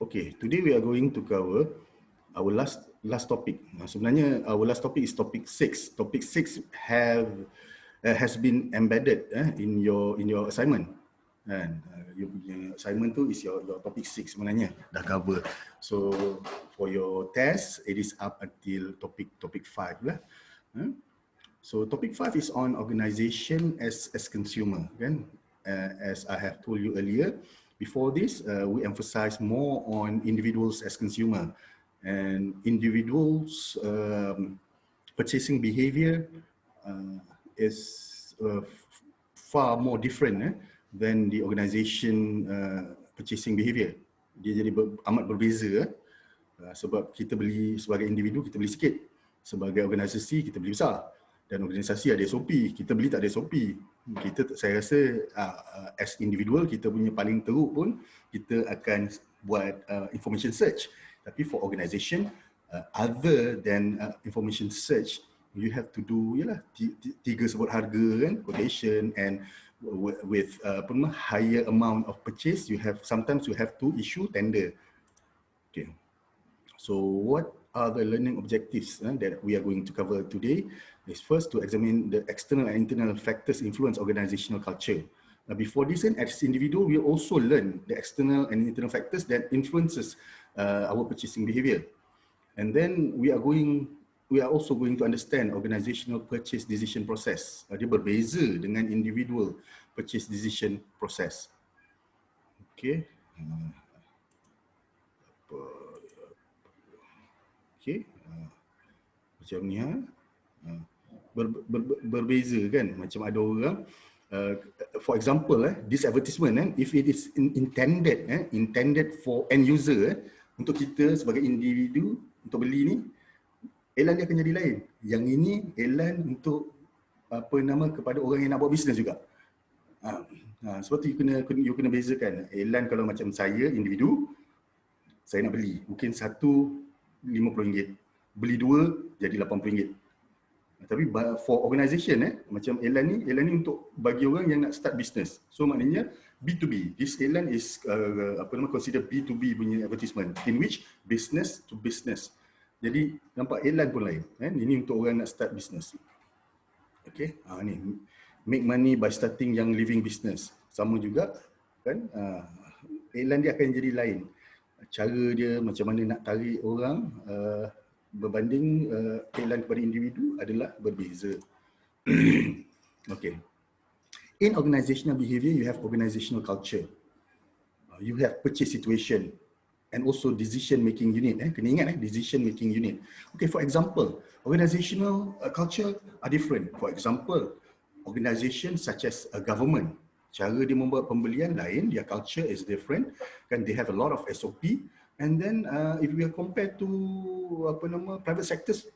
Okay, today we are going to cover our last topic. Sebenarnya our last topic is topic 6. Topic 6 has been embedded in your assignment. And your assignment tu is your topic 6 sebenarnya dah cover. So for your test, it is up until topic 5 lah. So topic 5 is on organization as consumer, kan? As I have told you earlier, before this, we emphasize more on individuals as consumer, and individuals' purchasing behavior is far more different than the organization purchasing behavior. Dia jadi amat berbeza sebab kita beli sebagai individu, kita beli sikit. Sebagai organisasi, kita beli besar. Dan organisasi ada SOP, kita beli tak ada SOP. Saya rasa as individual, kita punya paling teruk pun kita akan buat information search. Tapi for organisation, other than information search, you have to do tiga sebut harga kan, quotation, and with higher amount of purchase, sometimes you have to issue tender. Okay. So what are the learning objectives that we are going to cover today? Is first to examine the external and internal factors influence organizational culture. Before this, as individual, we also learn the external and internal factors that influences our purchasing behavior. And then we are also going to understand organizational purchase decision process. Dia berbeza dengan individual purchase decision process. Okay. Okay. Macam ni berbeza kan, macam ada orang for example this advertisement if it is intended for end user untuk kita sebagai individu untuk beli ni, iklan dia akan jadi lain. Yang ini iklan untuk kepada orang yang nak buat bisnes juga. Sebab tu you kena bezakan. Iklan kalau macam saya individu, saya nak beli, mungkin satu RM50, beli dua jadi RM80. Tapi for organisation macam iklan ni untuk bagi orang yang nak start business. So maknanya B2B. This iklan is consider B2B punya advertisement, in which business to business. Jadi nampak iklan pun lain. Ini untuk orang nak start business. Okay. Ni make money by starting young living business. Sama juga kan. Iklan dia akan jadi lain. Cara dia macam mana nak tarik orang berbanding iklan kepada individu adalah berbeza. Okay. In organizational behavior, you have organizational culture. You have purchase situation and also decision making unit. Kena ingat decision making unit. Okay, for example, organizational culture are different. For example, organization such as a government, cara dia membuat pembelian lain, their culture is different. Kan, they have a lot of SOP. And then if we are compared to private sectors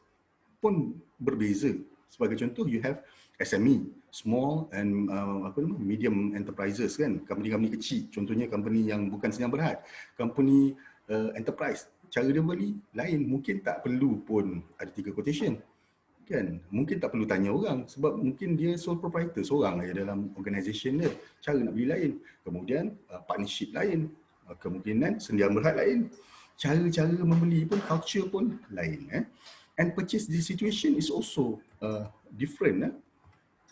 pun berbeza. Sebagai contoh, you have SME, small and medium enterprises kan, company kecil. Contohnya company yang bukan senyap berhad, company enterprise. Cara dia beli lain, mungkin tak perlu pun ada 3 quotation. Kan, mungkin tak perlu tanya orang sebab mungkin dia sole proprietor seorang aja dalam organisation dia. Cara nak beli lain. Kemudian partnership lain. Kemungkinan sendirian berhad lain. Cara-cara membeli pun, culture pun lain. And purchase situation is also different.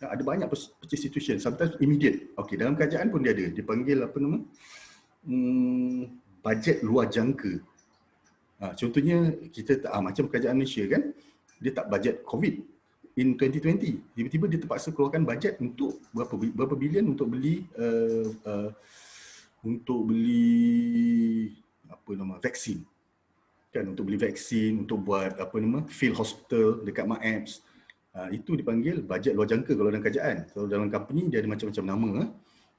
Ada banyak purchase situation. Sometimes immediate. Okay, dalam kerajaan pun dia ada. Dipanggil bajet luar jangka. Contohnya kita macam kerajaan Malaysia kan, dia tak bajet COVID in 2020. Tiba-tiba dia terpaksa keluarkan bajet untuk berapa bilion untuk beli vaksin. Kan, untuk beli vaksin, untuk buat field hospital dekat MAEPS. Itu dipanggil bajet luar jangka kalau dalam kerajaan. So dalam company dia ada macam-macam nama.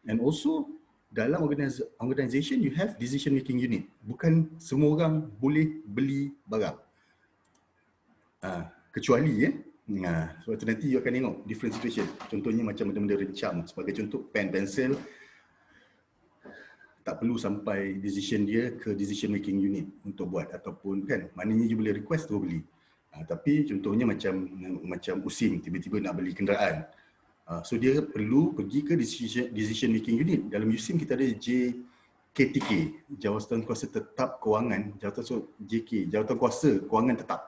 And also dalam organisation you have decision making unit. Bukan semua orang boleh beli barang. Kecuali sebab tu nanti you akan tengok different situation. Contohnya macam benda-benda rencam. Sebagai contoh pen, pensel, tak perlu sampai decision dia ke decision making unit untuk buat, ataupun kan maknanya you boleh request tu beli. Tapi contohnya macam Usim tiba-tiba nak beli kenderaan. So dia perlu pergi ke decision making unit. Dalam Usim kita ada KTK, Jawatan Kuasa Tetap Kewangan, Jawatan Kuasa Kewangan Tetap.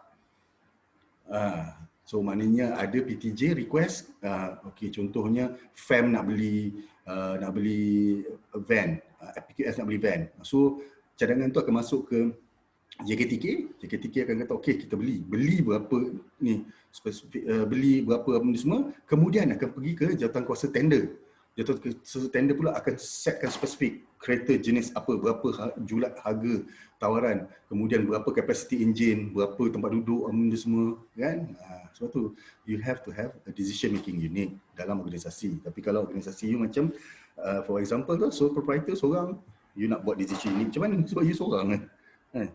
So maknanya ada PTJ request, okey, contohnya FAM nak beli van, FPQS nak beli van. So cadangan tu akan masuk ke JKTK akan kata okey, kita beli berapa ni spesifik, beli berapa apa ni semua, kemudian akan pergi ke Jawatan Kuasa Tender. Jawatan Kuasa Tender pula akan setkan spesifik kereta jenis apa, berapa julat harga tawaran, kemudian berapa kapasiti enjin, berapa tempat duduk, apa ni semua kan. Sebab tu you have to have a decision making unit dalam organisasi. Tapi kalau organisasi you macam for example tu sole proprietor seorang, you nak buat decision unit macam mana? Sebab you seorang kan.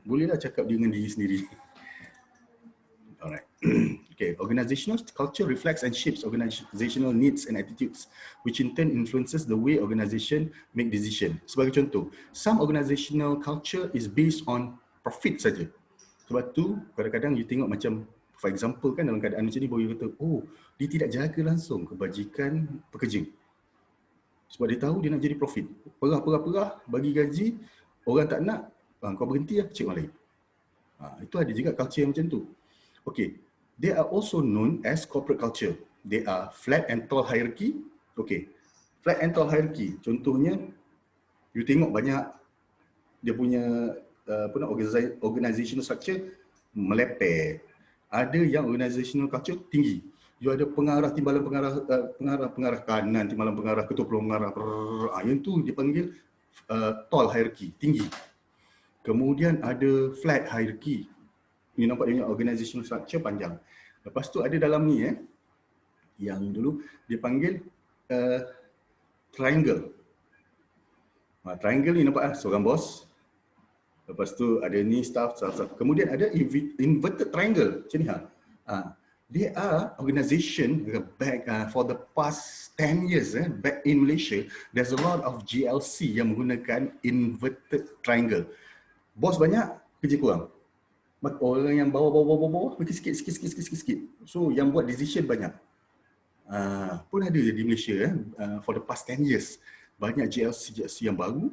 Bolehlah cakap dengan diri sendiri. Alright. Okay, organizational culture reflects and shapes organizational needs and attitudes, which in turn influences the way organization make decision. Sebagai contoh, some organizational culture is based on profit saja. Sebab tu kadang-kadang you tengok macam, for example kan, dalam keadaan macam ni baru you kata, oh, dia tidak jaga langsung kebajikan pekerja. Sebab dia tahu dia nak jadi profit. Perah, bagi gaji, orang tak nak, kau berhenti lah, cek orang lain. Itu ada juga culture yang macam tu. Okay, they are also known as corporate culture. They are flat and tall hierarchy. Okay, flat and tall hierarchy, contohnya, you tengok banyak dia punya organizational structure melepeh. Ada yang organizational culture tinggi. You ada pengarah timbalan pengarah kanan, timbalan pengarah, ketua pengarah, yang tu dipanggil tall hierarchy, tinggi. Kemudian ada flat hierarchy. Ni nampak dia punya organizational structure panjang. Lepas tu ada dalam ni yang dulu dipanggil triangle. Triangle ni nampak seorang bos. Lepas tu ada ni staff. Kemudian ada inverted triangle macam ni. They are organization back for the past 10 years back in Malaysia. There's a lot of GLC yang menggunakan inverted triangle. Bos banyak, kerja kurang. Orang yang bawah makin sikit. So yang buat decision banyak. Pun ada di Malaysia for the past 10 years. Banyak GLC yang baru,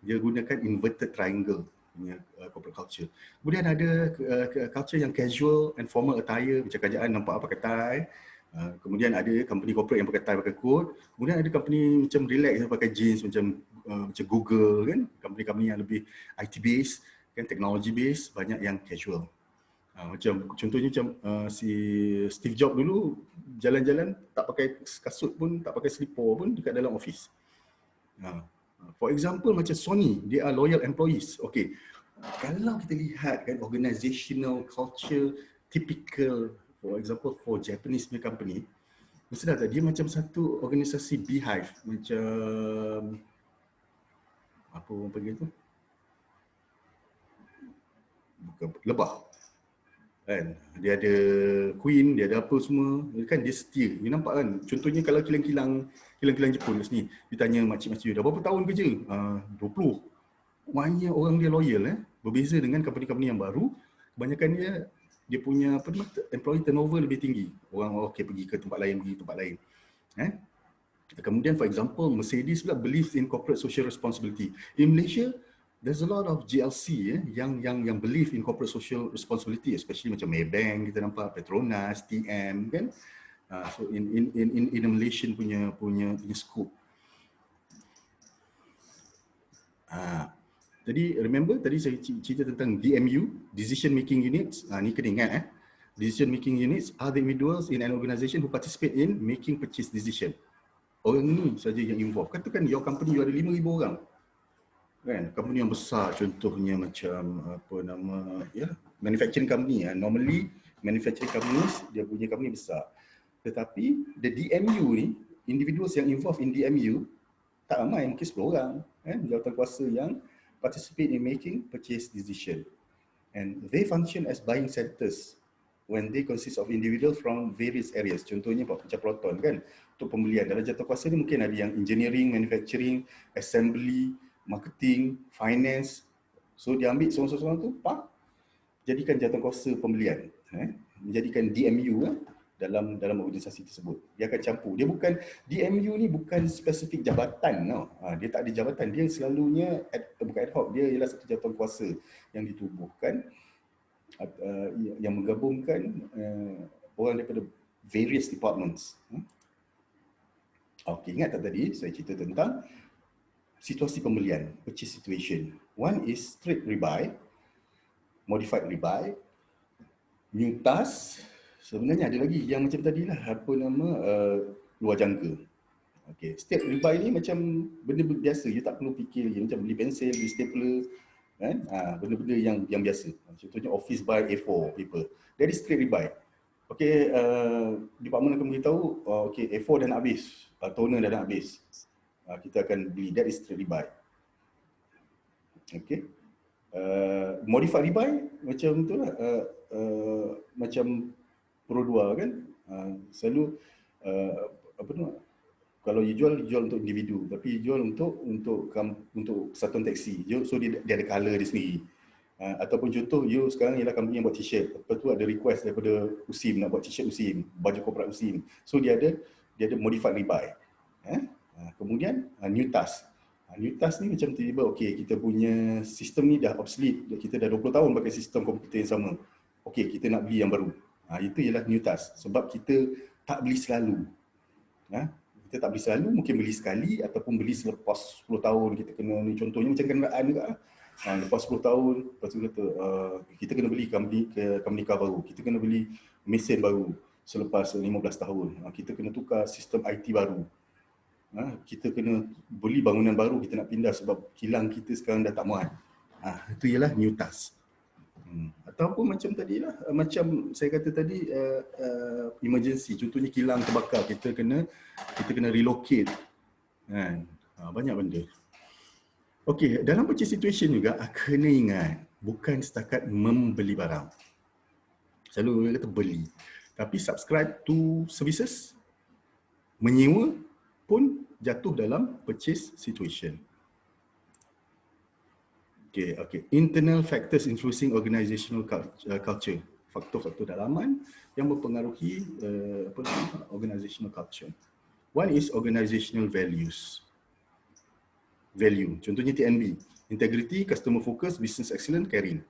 dia gunakan inverted triangle punya corporate culture. Kemudian ada culture yang casual and formal attire, macam kerajaan nampak pakai tie. Kemudian ada company corporate yang pakai tie, pakai coat. Kemudian ada company macam relax pakai jeans, macam Google kan, company-company yang lebih IT based kan, technology based, banyak yang casual. Macam contohnya macam si Steve Jobs dulu jalan-jalan tak pakai kasut pun, tak pakai slipper pun dekat dalam office. For example macam Sony, they are loyal employees. Okay, kalau kita lihat kan organizational culture typical, for example for Japanese company, mesti dah dia macam satu organisasi beehive, macam apa orang panggil tu? Bukan lebah. Kan? Dia ada queen, dia ada apa semua, kan dia setia. You nampak kan? Contohnya kalau kilang-kilang Jepun kat sini, dia tanya makcik-makcik, dah berapa tahun kerja? 20. Banyak orang dia loyal Berbeza dengan company-company yang baru, kebanyakan dia punya employee turnover lebih tinggi. Orang okey pergi ke tempat lain, Kemudian for example Mercedes pula believes in corporate social responsibility. In Malaysia there's a lot of GLC yang believe in corporate social responsibility, especially macam Maybank kita nampak, Petronas, TM kan. So in the Malaysian punya scope. Jadi remember tadi saya cerita tentang DMU, decision making units. Ni kena ingat Decision making units are the individuals in an organisation who participate in making purchase decision. Orang ni saja yang involved. Katakan your company you ada 5,000 orang. Kan, company yang besar contohnya macam manufacturing company. Normally manufacturing companies dia punya company besar. Tetapi the DMU ni, individuals yang involved in DMU tak ramai, mungkin 10 orang jawatan kuasa yang participate in making purchase decision. And they function as buying centers when they consist of individuals from various areas. Contohnya macam Proton kan, untuk pembelian. Dalam jawatan kuasa ni mungkin ada yang engineering, manufacturing, assembly, marketing, finance. So dia ambil seorang-seorang tu, jadikan jawatan kuasa pembelian. Menjadikan DMU dalam organisasi tersebut. Dia akan campur. Dia bukan, DMU ni bukan spesifik jabatan tau. Dia tak ada jabatan. Dia selalunya bukan ad hoc. Dia ialah satu jabatan kuasa yang ditubuhkan yang menggabungkan orang daripada various departments. Okey, ingat tak tadi saya cerita tentang situasi pembelian, purchase situation. One is straight rebuy, modified rebuy, new task. Sebenarnya ada lagi yang macam tadi lah, apa nama, luar jangka. Okay. Straight rebuy ni macam benda biasa, you tak perlu fikir lagi. Macam beli pensel, beli stapler, kan? Benda-benda yang biasa. Contohnya office buy A4 paper. That is straight rebuy. Okay, department akan beritahu, okay, A4 dah nak habis, toner dah nak habis. Kita akan beli, that is straight rebuy. Okay. Modified rebuy macam tu lah, macam Pro 2 kan, selalu apa tu, kalau you jual untuk individu, tapi jual untuk satuan teksi, so dia ada color dia sendiri. Ataupun contoh, you sekarang ialah company yang buat t-shirt, lepas tu ada request daripada USIM nak buat t-shirt USIM, baju korporat USIM, so dia ada modified rebuy. Kemudian new task. New task ni macam tiba-tiba, okay, kita punya sistem ni dah obsolete, kita dah 20 tahun pakai sistem komputer yang sama. Okay, kita nak beli yang baru. Itu ialah new task. Sebab kita tak beli selalu. Kita tak beli selalu, mungkin beli sekali ataupun beli selepas 10 tahun. Kita kena, contohnya macam kenderaan juga. Lepas 10 tahun, lepas tu kata, kita kena beli company car baru. Kita kena beli mesin baru selepas 15 tahun. Kita kena tukar sistem IT baru. Kita kena beli bangunan baru, kita nak pindah sebab kilang kita sekarang dah tak muat. Itu ialah new task. Ataupun macam tadilah, macam saya kata tadi, emergency, contohnya kilang terbakar, kita kena relocate, kan? Banyak benda. Okey, dalam purchase situation juga kena ingat, bukan setakat membeli barang. Selalu orang kata beli, tapi subscribe to services, menyewa pun jatuh dalam purchase situation. Okay. Internal factors influencing organizational culture. Faktor-faktor dalaman yang mempengaruhi organizational culture. One is organizational values. Value, contohnya TNB. Integrity, customer focus, business excellence, caring.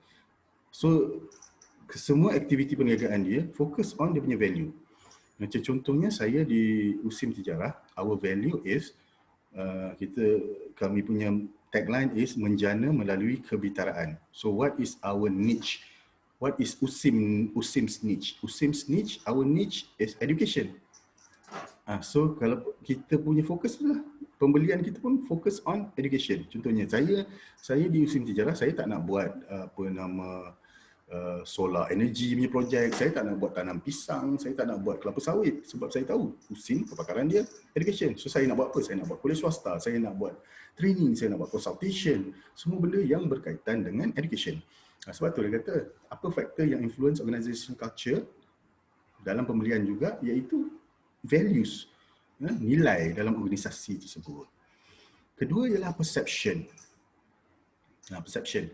So, semua aktiviti perniagaan dia fokus on dia punya value. Macam contohnya saya di USIM Tijarah, our value is, kami punya tagline is menjana melalui kebitaraan. So what is our niche? What is USIM's niche? USIM's niche, our niche is education. So kalau kita punya fokus adalah pembelian, kita pun fokus on education. Contohnya saya di USIM Tijarah, saya tak nak buat solar energy punya projek, saya tak nak buat tanam pisang, saya tak nak buat kelapa sawit sebab saya tahu USIM kepakaran dia education. So saya nak buat apa? Saya nak buat kuliah swasta, saya nak buat training, saya nak buat consultation, semua benda yang berkaitan dengan education. Sebab tu dia kata, apa faktor yang influence organizational culture dalam pembelian juga, iaitu values, nilai dalam organisasi tersebut. Kedua ialah perception. Perception.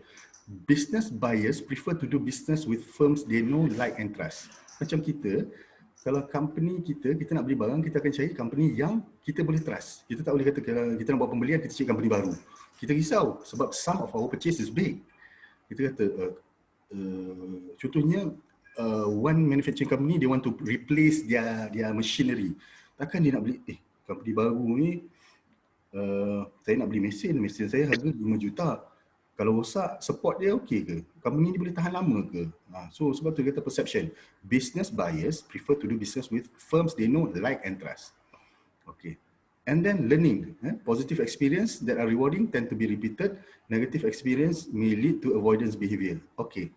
Business buyers prefer to do business with firms they know, like and trust. Macam kita, kalau company kita nak beli barang, kita akan cari company yang kita boleh trust. Kita tak boleh kata kita nak buat pembelian, kita cari company baru. Kita risau sebab some of our purchase is big. Kita kata, contohnya, one manufacturing company, they want to replace their machinery. Takkan dia nak beli, company baru ni, saya nak beli mesin saya harga 5 juta. Kalau rosak, support dia okey ke? Company ni boleh tahan lama ke? So sebab tu dia kata perception. Business buyers prefer to do business with firms they know, like and trust. Okay. And then learning. Positive experience that are rewarding tend to be repeated. Negative experience may lead to avoidance behavior. Okay.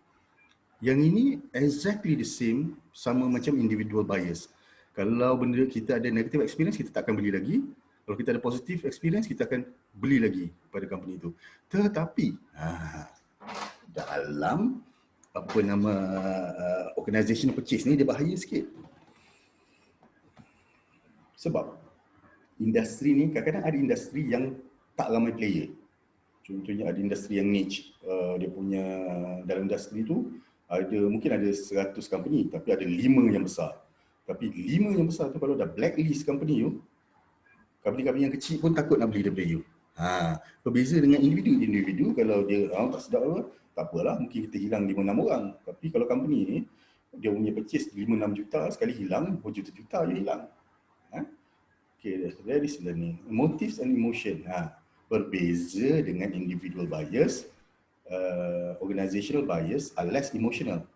Yang ini exactly the same, sama macam individual buyers. Kalau benda kita ada negative experience, kita tak akan beli lagi. Kalau kita ada positive experience, kita akan beli lagi pada company itu. Tetapi dalam organizational purchase ni dia bahaya sikit. Sebab industri ni kadang-kadang ada industri yang tak ramai player. Contohnya ada industri yang niche. Dia punya dalam industri tu mungkin ada 100 company tapi ada 5 yang besar. Tapi 5 yang besar tu kalau dah blacklist company you, company-company yang kecil pun takut nak beli daripada you. Berbeza dengan individu kalau dia tak sedap apa, tak apalah, mungkin kita hilang 5-6 orang. Tapi kalau company ni, dia punya purchase 5-6 juta, sekali hilang, berjuta-juta je hilang. Okay, that is learning. Motives and emotion. Berbeza dengan individual bias, organizational bias are less emotional.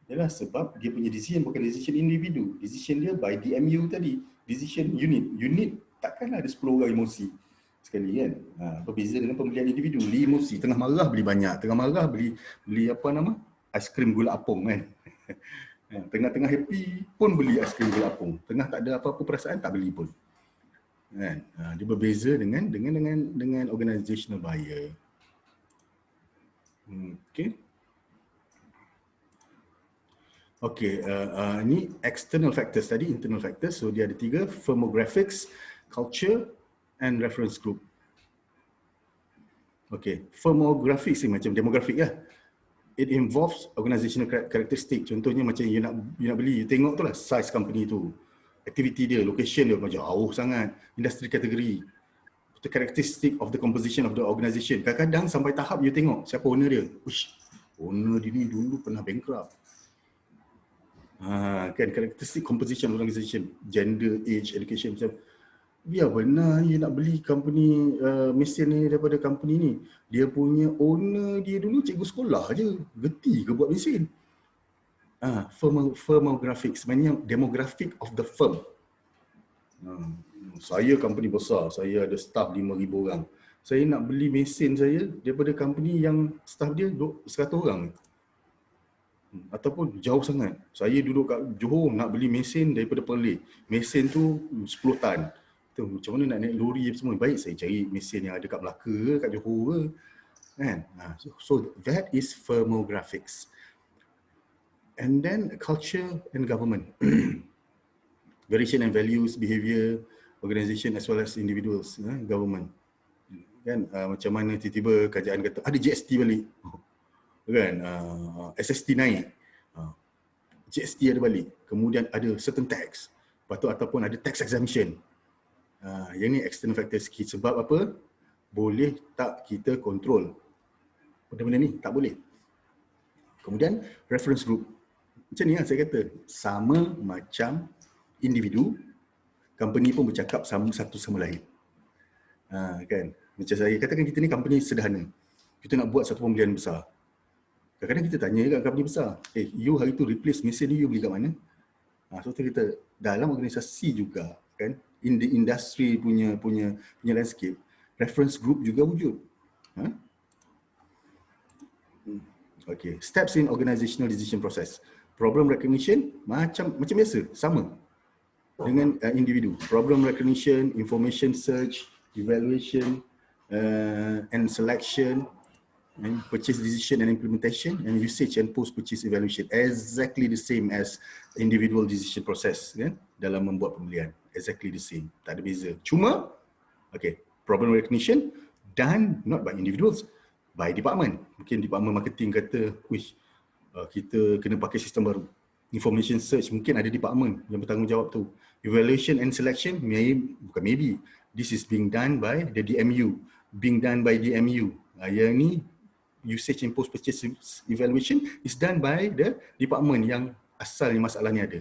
Yalah, sebab dia punya decision bukan decision individu. Decision dia by DMU tadi. Decision unit. Unit takkanlah ada 10 orang emosi sekali kan. Berbeza dengan pembelian individu. Beli emosi. Tengah marah beli banyak. Tengah marah beli apa nama? Aiskrim gula apung kan. Tengah-tengah happy pun beli aiskrim gula apung. Tengah tak ada apa-apa perasaan tak beli pun. Kan? Dia berbeza dengan organizational buyer. Okay. Okay, ini external factors tadi, internal factors. So dia ada 3, firmographics, culture and reference group. Okay, firmographics ni macam demographic lah. It involves organizational characteristic. Contohnya macam you nak beli, you tengok tu lah size company tu, activity dia, location dia macam jauh sangat, industry category, the characteristic of the composition of the organization. Kadang-kadang sampai tahap you tengok siapa owner dia. Uish, owner dia ni dulu pernah bankrupt. Kan, characteristic composition organization, gender, age, education, macam ya benar you nak beli company mesin ni daripada company ni, dia punya owner dia dulu cikgu sekolah je, gerti ke buat mesin. Firmographic sebenarnya demographic of the firm. Saya company besar, saya ada staff 5,000 orang, saya nak beli mesin saya daripada company yang staff dia 100 orang. Ataupun jauh sangat. Saya duduk kat Johor nak beli mesin daripada Perlis. Mesin tu 10 tan. Tu macam mana nak naik lori semua. Baik saya cari mesin yang ada kat Melaka ke, kat Johor ke. Kan? So that is firmographics. And then culture and government. Variation and values, behavior, organisation as well as individuals, government. Kan? Macam mana tiba-tiba kerajaan kata ada GST balik. Kan, SST naik, GST ada balik, kemudian ada certain tax, ataupun ada tax exemption. Yang ni external factors. Sebab apa? Boleh tak kita kontrol benda-benda ni? Tak boleh. Kemudian reference group. Macam ni lah saya kata, sama macam individu, company pun bercakap sama satu sama lain. Kan? Macam saya katakan, kita ni company sederhana, kita nak buat satu pembelian besar. Kadang-kadang kita tanya kat company besar, you hari tu replace mesin ni you beli kat mana? So kita dalam organisasi juga kan, in the industry punya landscape, reference group juga wujud. Okay, steps in organizational decision process. Problem recognition macam biasa, sama dengan individu. Problem recognition, information search, evaluation and selection, and purchase decision and implementation, and usage and post-purchase evaluation. Exactly the same as individual decision process kan? Dalam membuat pembelian. Exactly the same. Tak ada beza. Cuma, okay, problem recognition done not by individuals, by department. Mungkin department marketing kata, kita kena pakai sistem baru. Information search, mungkin ada department yang bertanggungjawab tu. Evaluation and selection, bukan maybe. This is being done by the DMU. Being done by DMU. Yang ni, usage and post-purchase evaluation is done by the department yang asalnya masalah ni ada.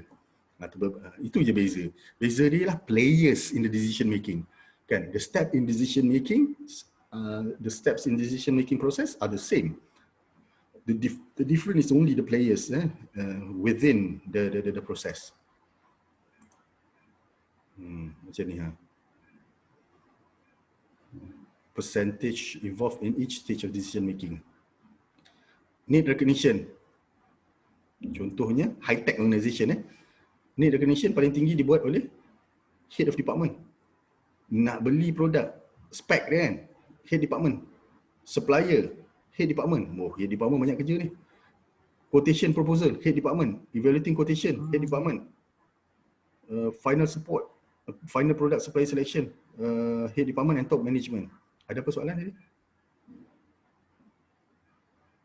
Itu je beza. Beza dia lah players in the decision making. Kan? The steps in decision making process are the same. The difference is only the players within the process. Macam ni percentage involved in each stage of decision making. Need recognition. Contohnya high-tech organization. Need recognition paling tinggi dibuat oleh head of department. Nak beli produk, spec dia kan, head department. Supplier, head department. Head department banyak kerja ni. Quotation proposal, head department. Evaluating quotation, head department. Final support, final product supply selection, head department and top management. Ada apa soalan tadi?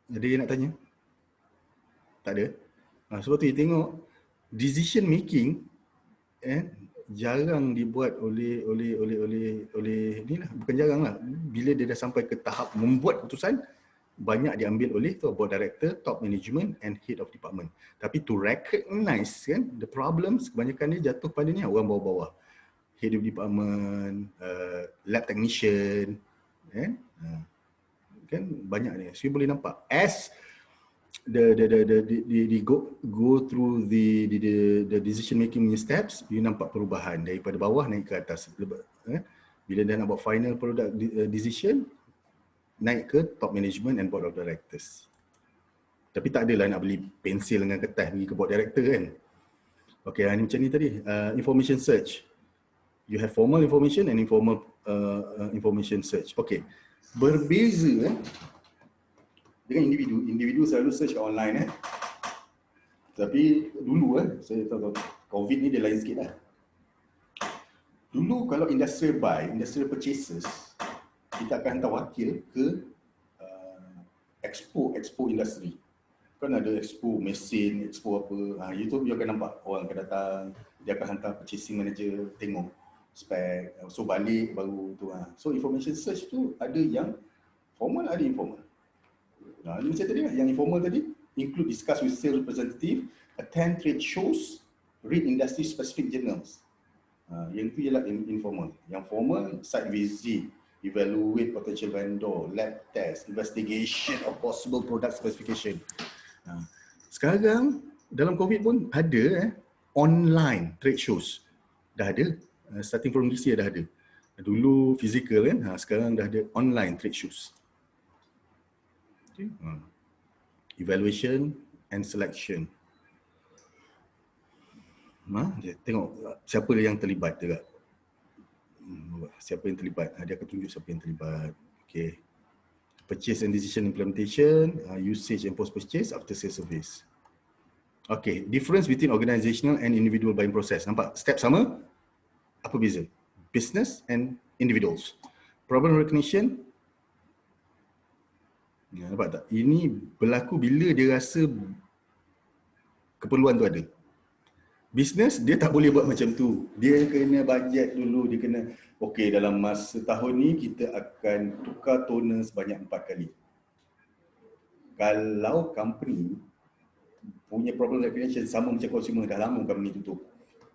Ada yang nak tanya? Tak ada? Sebab tu you tengok decision making jarang dibuat oleh inilah, bukan jarang lah, bila dia dah sampai ke tahap membuat keputusan, banyak diambil oleh board director, top management and head of department. Tapi to recognize kan the problems, kebanyakan dia jatuh pada ni orang bawah-bawah, head of department, lab technician, kan banyak ni. So you boleh nampak as the go through the decision making steps, you nampak perubahan daripada bawah naik ke atas. Bila dah nak buat final product decision, naik ke top management and board of directors. Tapi tak adalah nak beli pensil dengan kertas pergi ke board director kan. Okay, ni macam ni tadi, information search. You have formal information and informal information search. Okay, berbeza dengan individu. Individu selalu search kat online Tapi dulu saya tahu COVID ni dia lain sikit lah. Dulu kalau industrial buy, industrial purchases, kita akan hantar wakil ke expo industri. Kan ada expo mesin, expo apa. Itu you akan nampak orang akan datang, dia akan hantar purchasing manager tengok spec, so balik baru tu. So information search tu ada yang formal, ada informal. Ini macam tadi lah, yang informal tadi include discuss with sales representative, attend trade shows, read industry specific journals. Yang itu ialah informal. Yang formal, site visit, evaluate potential vendor, lab test, investigation of possible product specification. Sekarang dalam COVID pun ada online trade shows. Dah ada, starting from this year dah ada. Dulu physical kan, sekarang dah ada online trade shows. Okay. Evaluation and selection. Tengok siapa yang terlibat juga. Siapa yang terlibat, dia akan tunjuk siapa yang terlibat. Okay. Purchase and decision implementation, usage and post purchase, after sales service. Okay, difference between organizational and individual buying process. Nampak step sama, apa beza? Business and individuals. Problem recognition. Nampak tak? Ini berlaku bila dia rasa keperluan tu ada. Business, dia tak boleh buat macam tu. Dia kena budget dulu, dia kena, okey, dalam masa tahun ni kita akan tukar toner sebanyak 4 kali. Kalau company punya problem recognition sama macam consumer, dah lama company tutup.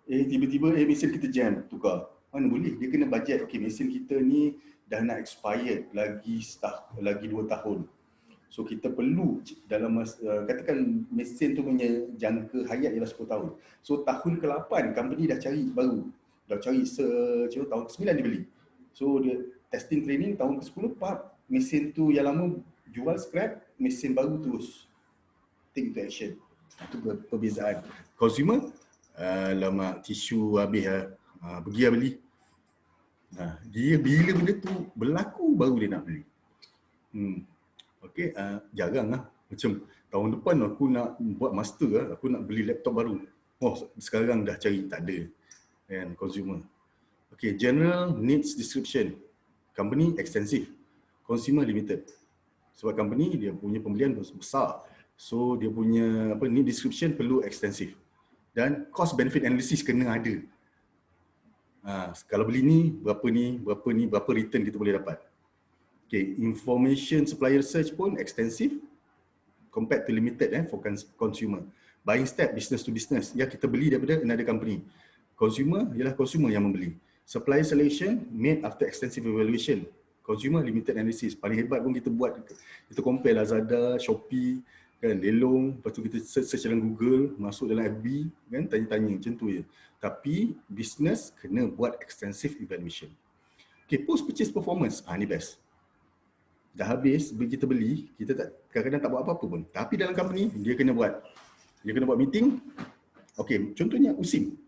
Tiba-tiba mesin kita jam, tukar. Mana boleh? Dia kena budget, okey, mesin kita ni dah nak expired lagi 2 tahun. So kita perlu dalam masa, katakan mesin tu punya jangka hayat ialah 10 tahun. So tahun ke-8 company dah cari baru. Dah cari tahun ke-9 dia beli. So dia testing training tahun ke-10 mesin tu yang lama jual scrap, mesin baru terus take to action. Itu perbezaan. Consumer, lama tisu habis pergi beli. Dia bila benda tu berlaku baru dia nak beli. Okey, jarang lah. Macam tahun depan aku nak buat master, aku nak beli laptop baru. Sekarang dah cari, tak ada. Kan, consumer. Okey, general needs description. Company extensive. Consumer limited. Sebab company dia punya pembelian besar. So dia punya need description perlu extensive. Dan cost benefit analysis kena ada. Kalau beli ni, berapa return kita boleh dapat. Okay, information supplier search pun extensive compared to limited for consumer. Buying step, business to business. Ya, kita beli daripada another company. Consumer ialah consumer yang membeli. Supplier selection made after extensive evaluation. Consumer limited analysis. Paling hebat pun kita buat, kita compare Lazada, Shopee, kan, Lelong, lepas tu kita search dalam Google, masuk dalam FB, kan, tanya-tanya macam tu je. Tapi business kena buat extensive evaluation. Okay, post purchase performance, ni best. Dah habis kita beli, kita tak kadang-kadang tak buat apa-apa pun. Tapi dalam company dia kena buat meeting. Okey, contohnya USIM.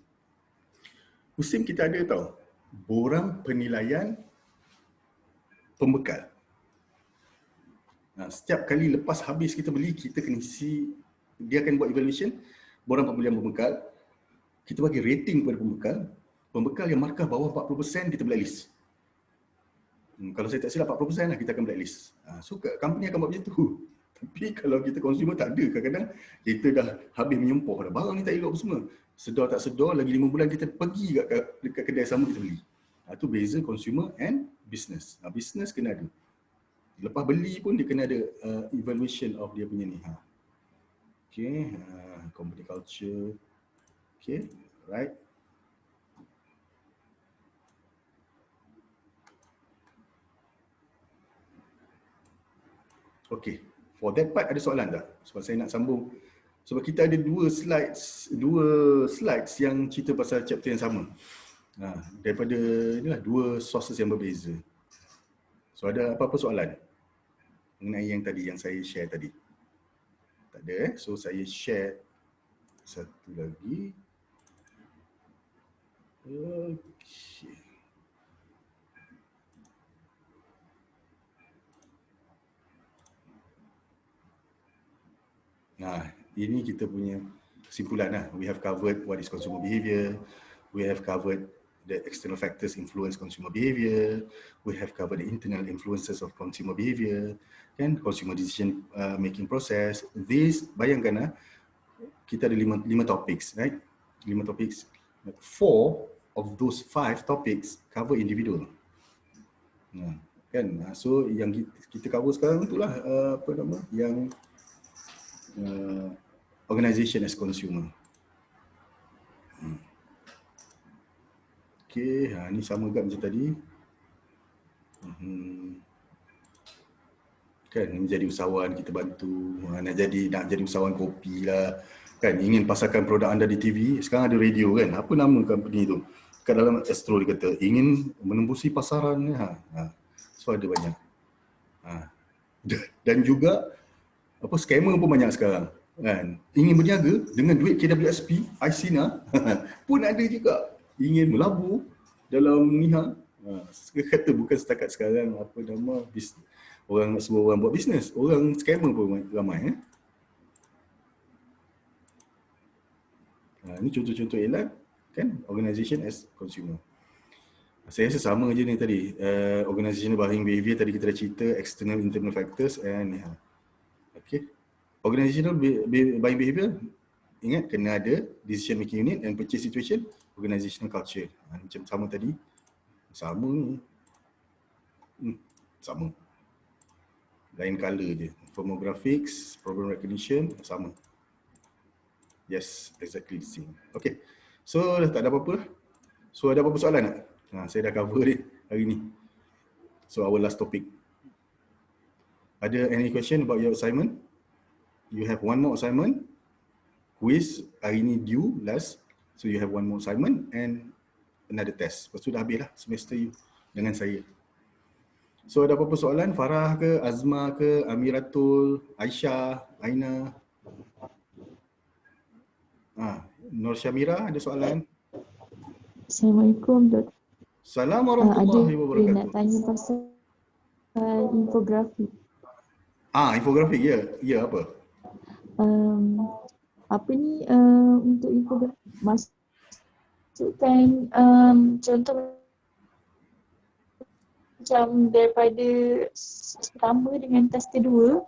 USIM kita ada tau, borang penilaian pembekal. Setiap kali lepas habis kita beli, kita kena isi, dia akan buat evaluation borang pembelian pembekal. Kita bagi rating kepada pembekal. Pembekal yang markah bawah 40% kita blacklist. Kalau saya tak silap 40% lah kita akan blacklist. So company akan buat macam tu. Tapi kalau kita consumer tak ada, kadang-kadang kita dah habis menyempoh dah, barang ni tak elok semua. Sedar tak sedar, lagi 5 bulan kita pergi dekat kedai sama kita beli. Itu beza consumer and business. Business kena ada. Lepas beli pun dia kena ada evaluation of dia punya ni. Okay, company culture. Okay, right. Okay, for that part ada soalan tak? Sebab saya nak sambung. Sebab kita ada dua slides yang cerita pasal chapter yang sama. Daripada inilah dua sources yang berbeza. So ada apa-apa soalan mengenai yang tadi yang saya share tadi? Tak ada. So saya share satu lagi. Okay. Ini kita punya kesimpulan lah. We have covered what is consumer behavior. We have covered the external factors influence consumer behavior. We have covered the internal influences of consumer behavior and consumer decision making process. This, bayangkan kita ada lima topics, right? 5 topics. 4 of those 5 topics cover individual. Kan? So yang kita cover sekarang itulah yang organization as consumer. Okay, ni sama juga macam tadi. Kan, menjadi usahawan kita bantu. Nak jadi usahawan kopi lah. Kan, ingin pasarkan produk anda di TV. Sekarang ada radio kan. Apa nama company tu? Kat dalam Astro dia kata ingin menembusi pasaran. So ada banyak. Dan juga scammer pun banyak sekarang. Kan, ingin berniaga dengan duit KWSP, Aisina pun ada juga. Ingin melabur dalam ni kata bukan setakat sekarang orang nak suruh orang buat bisnes, orang scammer pun ramai. Ini contoh-contoh elak kan, organization as consumer. Saya rasa sama je ni tadi. Organizational buying behavior tadi kita dah cerita, external internal factors and okay. Organizational buying behavior, ingat kena ada decision making unit and purchase situation, organizational culture. Macam sama tadi. Sama ni. Sama. Lain color je. Firmographics, problem recognition, sama. Yes, exactly the same. Okay. So, dah tak ada apa-apa. So, ada apa-apa soalan tak? Saya dah cover ni hari ni. So, our last topic. Ada any question about your assignment? You have one more assignment. Quiz, hari ni due, last. So, you have one more assignment and another test. Lepas tu dah habis lah semester you dengan saya. So, ada apa-apa soalan? Farah ke, Azma ke, Amiratul, Aisyah, Aina? Nur Syamira ada soalan? Assalamualaikum, Dr. Assalamualaikum warahmatullahi wabarakatuh. Ada nak tanya pasal infografik. Infografik, ya. Ya, apa? Apa ni untuk infografik? Masukkan contoh macam daripada pertama dengan test kedua,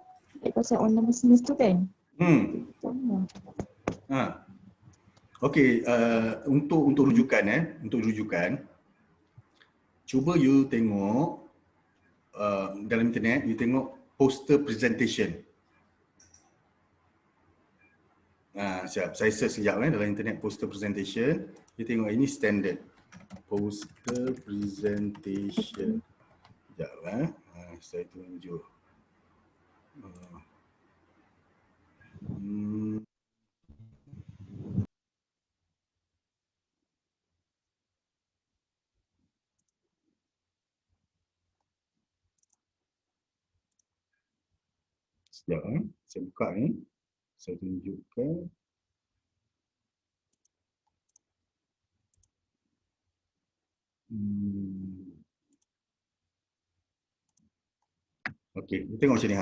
pasal online business tu kan? Okey, untuk rujukan cuba you tengok dalam internet, you tengok poster presentation. Siap, saya search sekejap dalam internet poster presentation. You tengok ini standard poster presentation. Sekejap saya tunjuk. Sekejap saya buka ni. Saya tunjukkan. Okey, kita tengok macam ni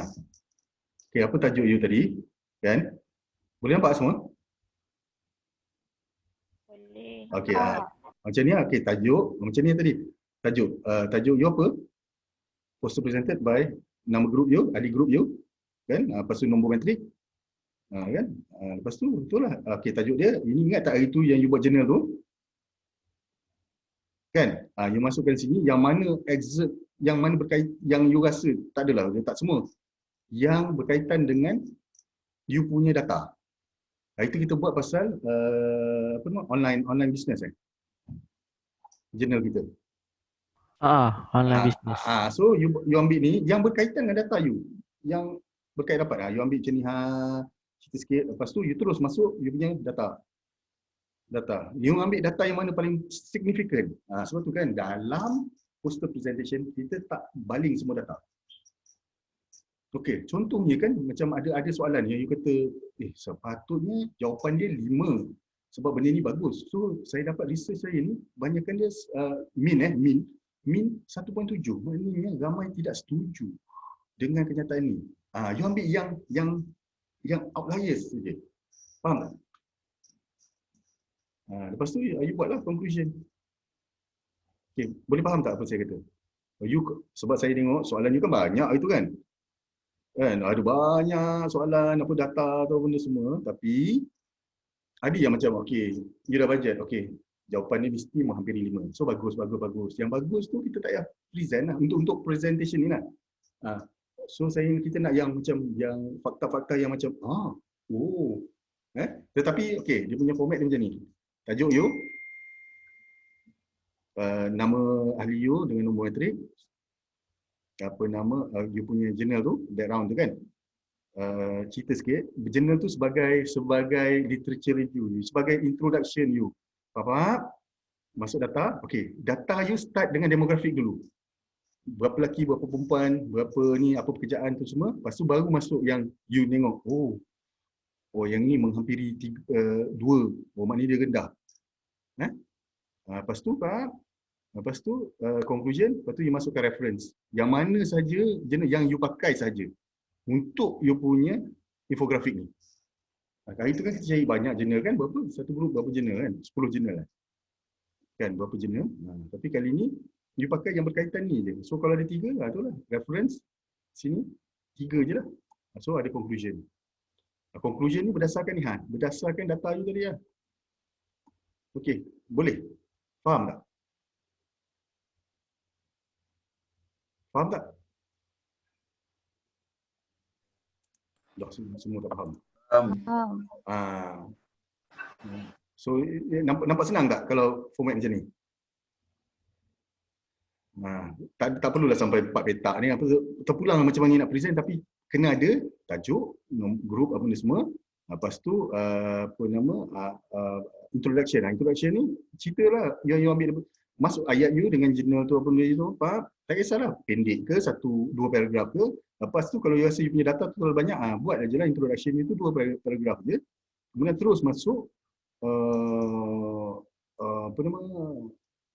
Okey, apa tajuk you tadi? Kan? Boleh nampak semua? Boleh. Okey, macam ni okey, tajuk macam ni tadi. Tajuk you apa? Poster presented by nama group you, adik group you. Kan? Lepas tu nombor matrik. Kan? Lepas tu betul lah. Okey, tajuk dia, ini ingat tak hari tu yang you buat journal tu? Kan? You masukkan sini yang mana exert, yang mana berkait, yang you rasa tak adalah, tak semua. Yang berkaitan dengan you punya data. Hari tu kita buat pasal apa nama? Online business journal kita. Online business. So you ambil ni yang berkaitan dengan data you. Yang berkait dapat. You ambil macam ni cerita sikit, lepas tu you terus masuk you punya data. You ambil data yang mana paling signifikan. Sebab tu kan dalam poster presentation kita tak baling semua data. Okey, contohnya kan macam ada soalan yang you kata, sepatutnya jawapan dia 5 sebab benda ni bagus. So saya dapat research saya ni banyakkan dia min 1.7. Maknanya ramai tidak setuju dengan kenyataan ni. You ambil yang outliers saja. Faham tak? Lepas tu you buatlah conclusion. Okay, boleh faham tak apa saya kata? Sebab saya tengok soalan you kan banyak itu kan. Ada banyak soalan, apa data atau benda semua, tapi ada yang macam okey, you dah budget, okey. Jawapan ni mesti menghampiri 5. So bagus. Yang bagus tu kita tak payah present lah untuk presentation ni lah. So kita nak yang macam yang fakta-fakta yang macam tetapi okey, dia punya format dia macam ni. Tajuk you, nama ahli you dengan nombor matrik, apa nama you punya journal tu, background tu kan. Cerita sikit, journal tu sebagai literature review you, sebagai introduction you. Faham? Masuk data, okey. Data you start dengan demografik dulu. Berapa lelaki, berapa perempuan, berapa ni, apa pekerjaan tu semua. Lepas tu baru masuk yang you tengok, yang ni menghampiri 2. Maknanya dia rendah. Lepas tu faham? Lepas tu conclusion, lepas tu you masukkan reference. Yang mana saja jenis yang you pakai saja untuk you punya infografik ni. Hari tu kan kita cari banyak jurnal kan, berapa? Satu grup berapa jurnal kan? 10 jurnal lah. Kan berapa jurnal? Tapi kali ni you pakai yang berkaitan ni je. So kalau ada 3, tu lah reference sini 3 je lah. So ada conclusion. Conclusion ni berdasarkan ni berdasarkan data you tadi lah. Okey, boleh? Faham tak? Faham tak? Dah semua tak faham. So nampak senang tak kalau format macam ni? Tak perlulah sampai 4 petak ni, apa terpulang macam mana nak present, tapi kena ada tajuk, grup apa ni semua. Lepas tu apa nama introduction. Introduction ni ceritalah yang you ambil masuk ayat you dengan jurnal tu apa benda tu, faham? Tak kisahlah pendek ke 1-2 paragraf ke. Lepas tu kalau you rasa you punya data tu terlalu banyak, buat aje lah introduction itu 2 paragraf je. Kemudian terus masuk apa nama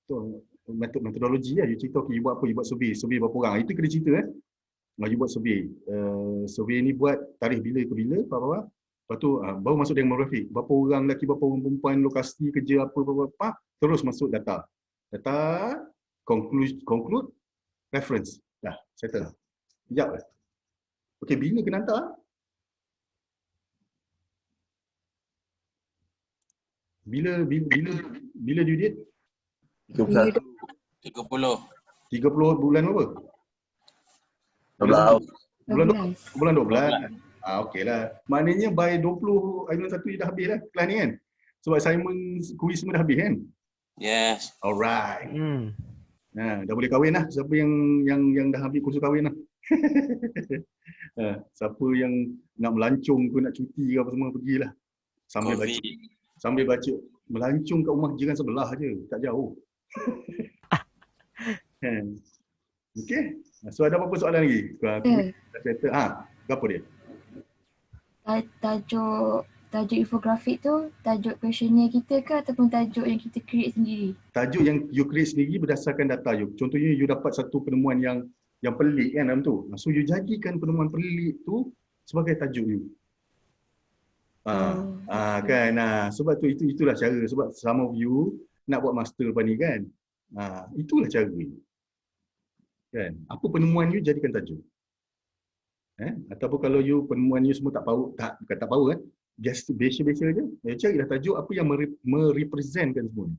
tu metodologi lah. You cerita you buat apa, you buat survey berapa orang. Itu kena cerita you buat survey. Survey ni buat tarikh bila ke bila, apa. Lepas tu baru masuk demografik. Berapa orang lelaki, berapa orang perempuan, lokasi kerja apa, terus masuk data. Conclude, reference. Dah, settle. Sekejap lah. Okey, bila kena hantar? Bila due date? 30 bulan apa? 12. Bulan 12. Okeylah. Maknanya by 20 Akhir 1 dah habis lah kelas ni kan? Sebab assignment kuis semua dah habis kan? Yes. Alright. Dah boleh kahwin lah. Siapa yang dah ambil kursus kahwin lah. Siapa yang nak melancong ke, nak cuti ke apa semua, pergilah. Sambil baca. Melancong kat rumah jiran sebelah je. Tak jauh. Okey. So ada apa-apa soalan lagi? Apa dia? Tajuk infografik tu, tajuk questionnaire kita ke ataupun tajuk yang kita create sendiri? Tajuk yang you create sendiri berdasarkan data you. Contohnya you dapat satu penemuan yang pelik kan dalam tu. So you jadikan penemuan pelik tu sebagai tajuk you. Kan. Sebab tu itulah cara. Sebab some of you nak buat master lepas ni kan. Itulah cara you. Kan? Apa penemuan you jadikan tajuk. Ataupun kalau you penemuan you semua tak power, bukan tak power just biasa-biasa je. Carilah tajuk apa yang merepresentkan semua ni.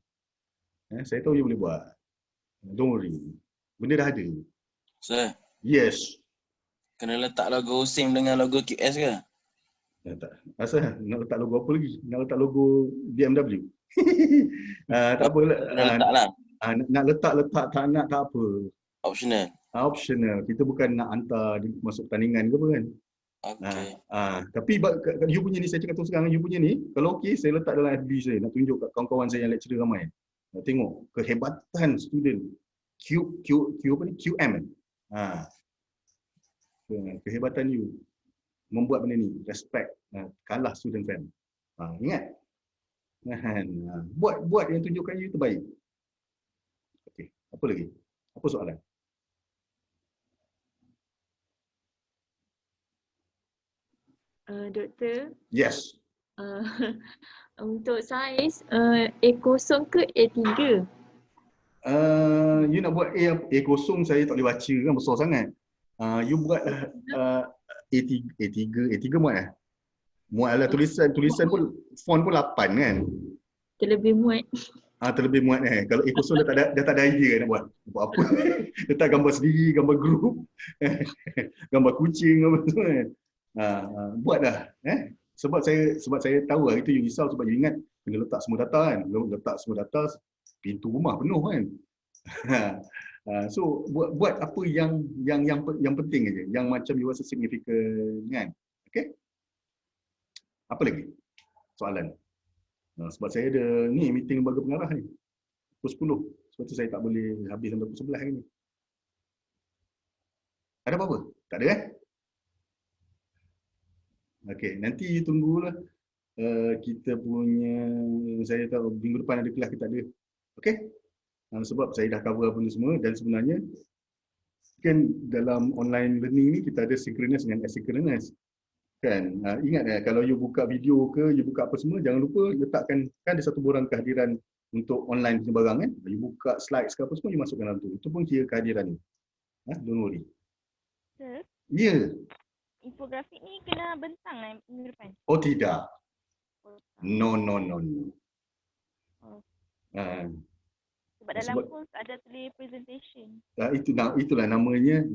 Saya tahu you boleh buat. Don't worry. Benda dah ada. Sir, Yes. kena letak logo SIM dengan logo QS ke? Tak. Asal nak letak logo apa lagi? Nak letak logo BMW. Tak apa. Kena letak lah. Nak letak tak nak tak apa. Optional. Optional. Kita bukan nak hantar dia masuk pertandingan ke apa kan. Okay. Tapi you punya ni, saya cakap terus sekarang, you punya ni kalau okey saya letak dalam FB saya, nak tunjuk kat kawan-kawan saya yang lecturer ramai. Nak tengok kehebatan student Q apa ni? QM. Kehebatan you membuat benda ni, respect, kalah student fan. Ingat. Buat yang tunjukkan you terbaik. Okey, apa lagi? Apa soalan? Doktor, Yes. untuk saiz A0 ke A3? You nak buat A0 saya tak boleh baca kan, besar sangat. You buat A3 muat lah. Muat lah, tulisan pun font pun 8 kan. Terlebih muat. Terlebih muat Kalau A0 dah tak ada idea nak buat apa. Letak gambar sendiri, gambar grup, gambar kucing apa semua kan. Buatlah sebab saya tahu hari tu you risau sebab you ingat kena letak semua data kan. Letak semua data, pintu rumah penuh kan. So buat apa yang penting aja, yang macam you rasa significant kan. Okey? Apa lagi soalan? Sebab saya ada ni meeting lembaga pengarah ni pukul 10. Sebab tu saya tak boleh habis sampai pukul 11 hari ni. Ada apa-apa? Tak ada kan? Okey, nanti you tunggulah kita punya, saya tahu minggu depan ada kelas kita ada. Okey? Sebab saya dah cover apa ni semua dan sebenarnya kan dalam online learning ni kita ada synchronous dengan asynchronous. Kan? Ingat kalau you buka video ke, you buka apa semua, jangan lupa letakkan, kan ada satu borang kehadiran untuk online punya barang kan. You buka slides ke apa semua, you masukkan dalam tu. Itu pun kira kehadiran you. Don't worry. Sir, Ya. infografik ni kena bentang minggu depan? Oh tidak. Oh, No. Oh. Sebab dalam Sebab- post ada tulis presentation. Itulah namanya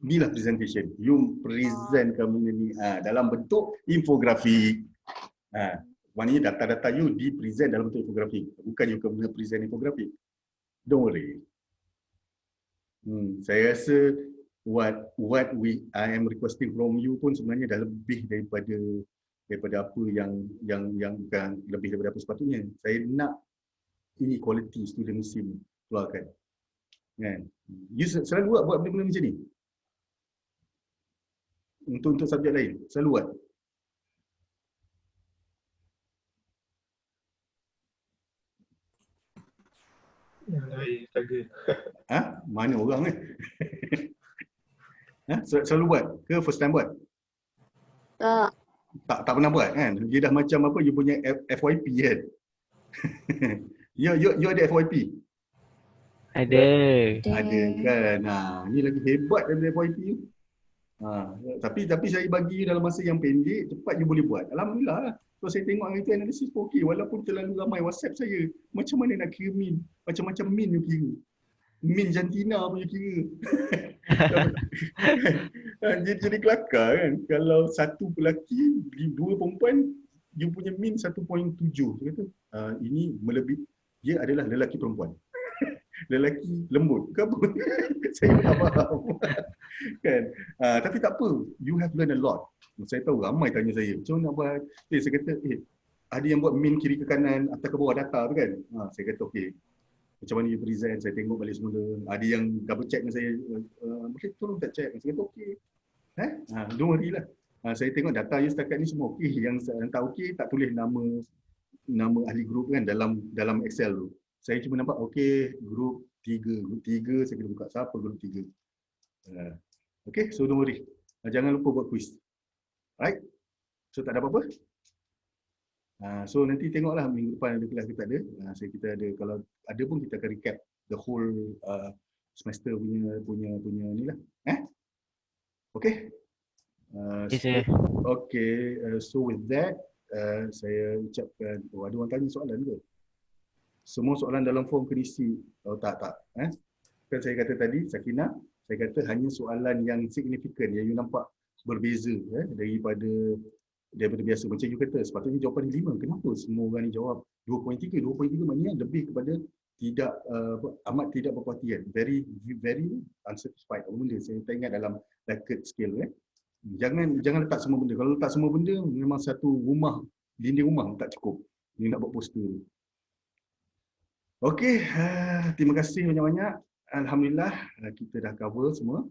inilah presentation. You presentkan benda ni dalam bentuk infografik. Maknanya data-data you di-present dalam bentuk infografik. Bukan you kena present infografik. Don't worry. Saya rasa what I am requesting from you pun sebenarnya dah lebih daripada apa yang bukan lebih daripada apa sepatutnya. Saya nak ini quality student SIM keluarkan. Kan? You selalu buat benda-benda macam ni. Untuk subjek lain, selalu buat. Yang lain jaga. Mana orang ni? Selalu buat ke first time buat? Tak. Tak pernah buat kan? Dia dah macam apa, you punya FYP kan? You ada FYP? Ada. Ada kan? Ni lagi hebat daripada FYP you. Tapi saya bagi you dalam masa yang pendek, cepat you boleh buat. Alhamdulillah lah. Kalau saya tengok hari tu analisis pun okey, walaupun terlalu ramai WhatsApp saya. Macam mana nak kira min? Macam-macam min you kira. Min jantina punya kira. Jadi kelakar kan. Kalau satu lelaki, dua perempuan, you punya min 1.7. Saya kata, ini melebihi, dia adalah lelaki perempuan. Lelaki lembut ke apa? Saya tak faham. Kan? Tapi tak apa, you have learned a lot. Saya tahu ramai tanya saya, macam mana nak buat? Saya kata, ada yang buat min kiri ke kanan, atas ke bawah data tu kan? Saya kata, okey, macam mana you present, saya tengok balik semula. Ada yang double check dengan saya, boleh tolong tak check? Saya kata, okey. Don't worry lah. Saya tengok data you setakat ni semua okey. Yang tak okey, tak tulis nama ahli grup kan dalam Excel tu. Saya cuma nampak okey, grup 3, saya kena buka siapa grup 3. Okey, so don't worry. Jangan lupa buat quiz. Right? So tak ada apa-apa. So nanti tengoklah minggu depan ada kelas kita ada. Kita ada, kalau ada pun kita akan recap the whole semester punya ni lah. Okay? Yes, sir. Okay, so with that, saya ucapkan, ada orang tanya soalan ke? Semua soalan dalam form kena isi. Oh tak. Kan saya kata tadi, Sakinah, saya kata hanya soalan yang signifikan, yang you nampak berbeza daripada biasa. Macam you kata, sepatutnya jawapan 5. Kenapa semua orang ni jawab 2.3? 2.3 maknanya lebih kepada tidak amat tidak berpuas hati kan. Very unsatisfied. Apa benda saya tak ingat dalam Likert scale. Jangan letak semua benda. Kalau letak semua benda, memang satu rumah, dinding rumah tak cukup. You nak buat poster. Okey, terima kasih banyak-banyak. Alhamdulillah kita dah cover semua.